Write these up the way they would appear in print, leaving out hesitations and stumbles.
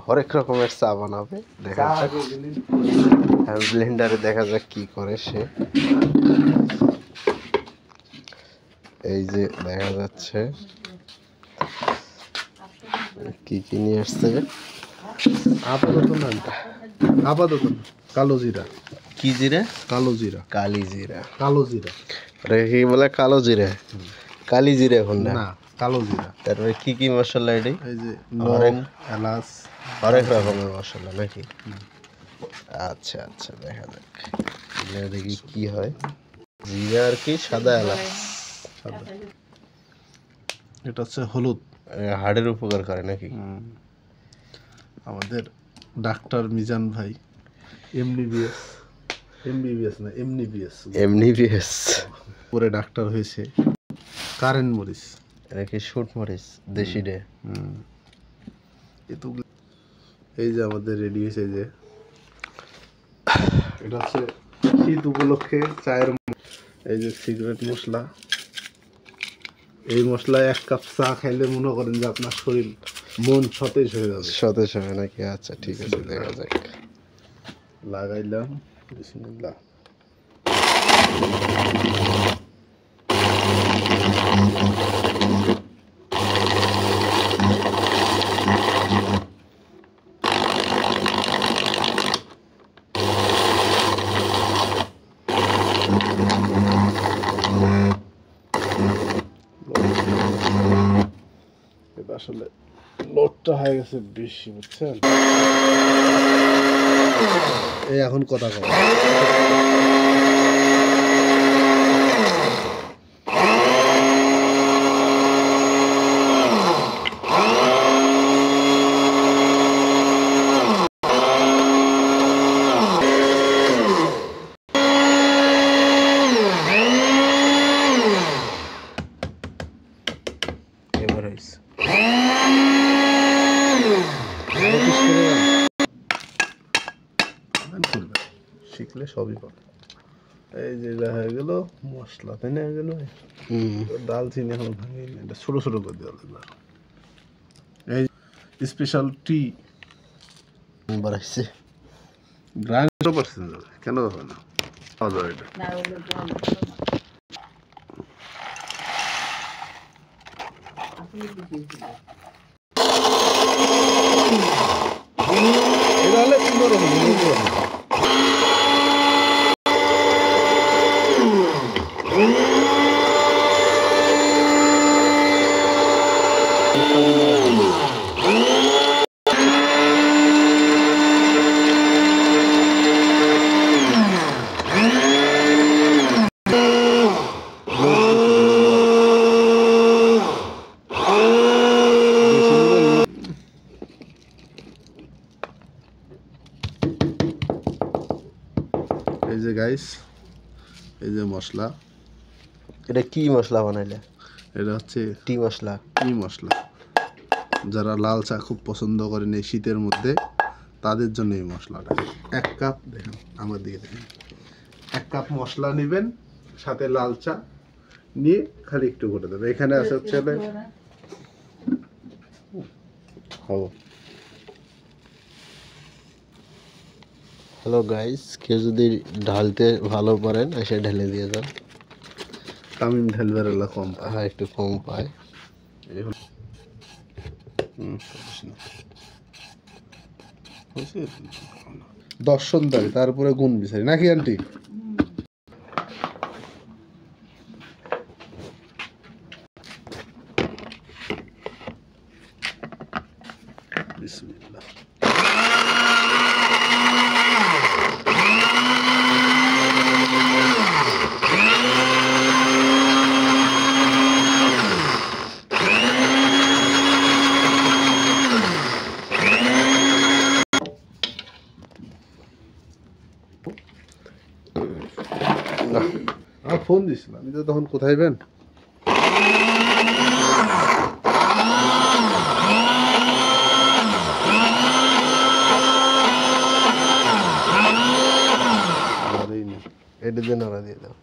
হরেক রকমের চা বানাবে, দেখা যাক। ব্লেন্ডারে দেখা যাক কি করে সে। এই যে দেখা যাচ্ছে কি কি নিয়ে আসছে। আপাতত কালো জিরা। কি জিরা? কালো জিরা। কালি জিরা। কালো জিরা কি বলে? কালো জিরা, কালি জিরা এখন না, কালো জিরা। তারপরে কি কি মশলা? এটি এই যে লং, এলাচ, হরেক রকমের মশলা নাকি? আচ্ছা আচ্ছা, দেখা যাক দেখি কি হয়। জিরা আর কি সাদা এলাচ। এটা হচ্ছে হলুদ, হাড়ের উপকার করে নাকি? আমাদের ডাক্তার মিজান ভাই এমবিবিএস, এমবিবিএস না এমনিবিএস, এমনিবিএস পরে ডাক্তার হয়েছে। কারেন্ট মরিচ, নাকি শুট মরিচ দেশি রে। এই যে আমাদের রেডি হয়েছে। যে এটা হচ্ছে শীত উপলক্ষে চায়ের। এই যে সিগারেট মশলা। এই মশলায় 1 কাপ চা খাইলে মনে করেন যে আপনার শরীর মন সতেজ হয়ে যাবে। সতেজ হবে নাকি? আচ্ছা ঠিক আছে, দেখা যাক। লাগাইলাম, বিসমিল্লাহ। আসলে লোডটা হয়ে গেছে বেশি, বুঝছেন? এই এখন কথা কয় এবার হয়েছে। শিখলে সবই পাবে। এই যে এটা হয়ে গেল মশলা, তাই না? হয়ে গেল। দালচিনি এখন ভাঙি, এটা ছোট ছোট করে দেওয়া লাগবে। এই স্পেশাল টি বাড়াইছে। গ্রাইন্ড 100% যাবে, কেন যাবে না? পাওয়া যাবে এটা। এটা হলে সুন্দর হবে। এই যে গাইস, এই যে মশলা। এটা কি মশলা বানাইলে? এটা হচ্ছে টি মশলা। টি মশলা। যারা লাল চা খুব পছন্দ করেন এই শীতের মধ্যে, তাদের জন্য এই মশলাটা। 1 কাপ, দেখেন আমার দিকে দেখেন, 1 কাপ মশলা নেবেন, সাথে লাল চা নিয়ে খালি একটু করে দেবে। এখানে আছে হচ্ছে হ্যালো গাইস, কেউ যদি ঢালতে ভালো পারেন এসে ঢেলে দিয়ে যান। তামিম ঢেলবার এলা কম পায়। হ্যাঁ, একটু কম পায়। এই হলো দর্শন দেয়, তারপরে গুণ বিচারি নাকি আন্টি? বিসমিল্লাহ। ফোন দিছিলাম, আমি তো তখন কোথায় বেন। এটা দিয়ে নাড়া দিয়ে দাও।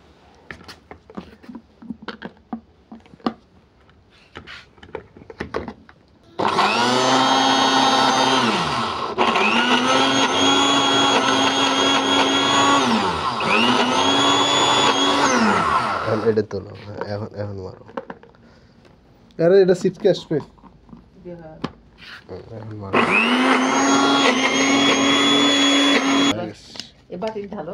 এটা তোলো, হ্যাঁ, এখন এখন মারো। আরে এটা সিটকে আসবে। এখন মারো। এবার ঢালো।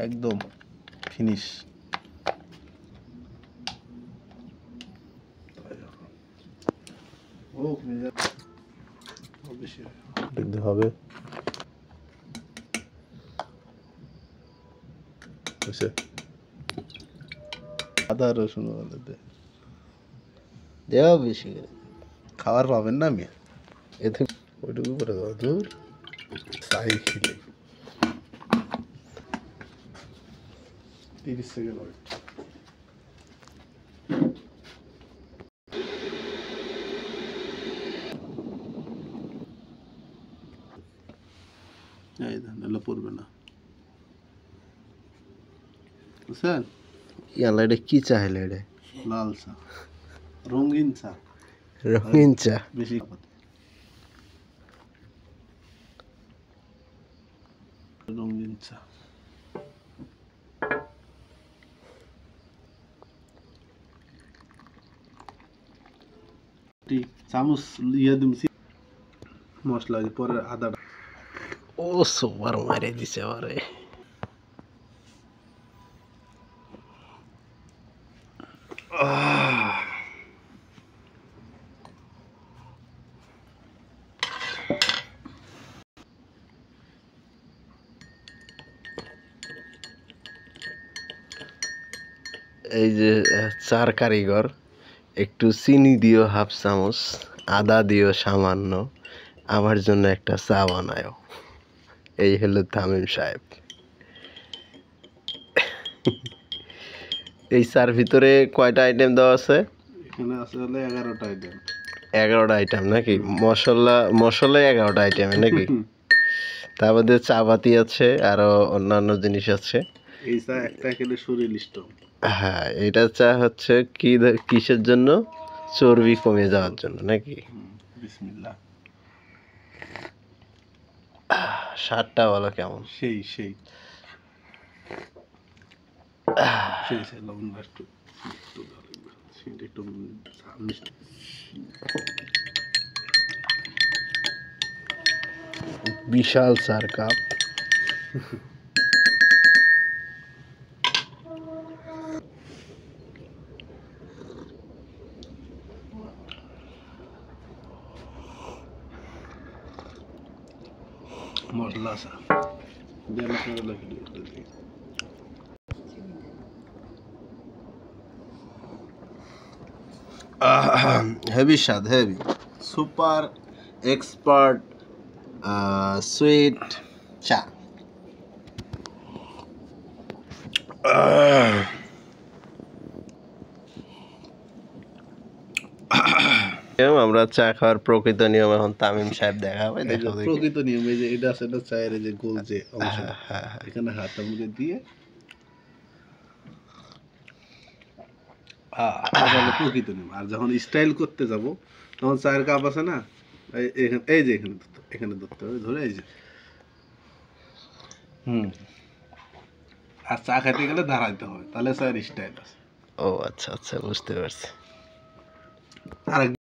একদম ফিনিশ। দেখতে হবে আদা রসুন দেওয়া বেশি করে, খাবার পাবেন না আমি এতে ওইটুকু করে দাও দূর চাই খেলে 30 সেকেন্ড ওয়েট। এই ধান এগুলো পড়বে না বুঝছেন? ইয়ালা এটা কি চাইলে? এটা লাল চা, রঙিন চা, রঙিন চা। বেশি রঙিন চা। চামচ ইয়ে দিমছি মশলা পরে আদা। ও সুপার মারে দিছে আমারে। এই যে চার কারিগর, একটু চিনি দিও হাফ চামচ, আদা দিও সামান্য, আমার জন্য একটা চা বানায়। এই হলো তামিম সাহেব। এই চার ভিতরে কয়টা আইটেম দেওয়া আছে? এখানে আছে হলে 11টা আইটেম। 11টা আইটেম নাকি? মশলা 11টা আইটেম নাকি? তার মধ্যে চা পাতি আছে, আরো অন্যান্য জিনিস আছে। এই চা একটা খেলে শরীর স্ট্রং। হ্যাঁ, এটা চা হচ্ছে কিসের জন্য? চর্বি কমে যাওয়ার জন্য নাকি? বিসমিল্লাহ। স্বাদটা বলো কেমন? সেই সেই সেই সেই লবণ একটু সেটা একটু মিষ্টি। বিশাল চার কাপ। মশলা চা হেভি স্বাদ, হেভি সুপার এক্সপার্ট সুইট চা। আমরা চা খাওয়ার প্রকৃত নিয়ম এখন তামিম সাহেব দেখাবে। প্রকৃত নিয়ম এই যে এটা আছে, এটা চায়ের এই যে গোল যে অংশ, এখানে হাতটা মুখে দিয়ে প্রকৃত নিয়ম। আর যখন স্টাইল করতে যাব তখন চায়ের কাপ আছে না, এই যে এখানে ধরতে হবে, ধরে এই যে আর চা খাইতে গেলে দাঁড়াইতে হবে, তাহলে চায়ের স্টাইল আছে। ও আচ্ছা আচ্ছা, বুঝতে পারছি। আর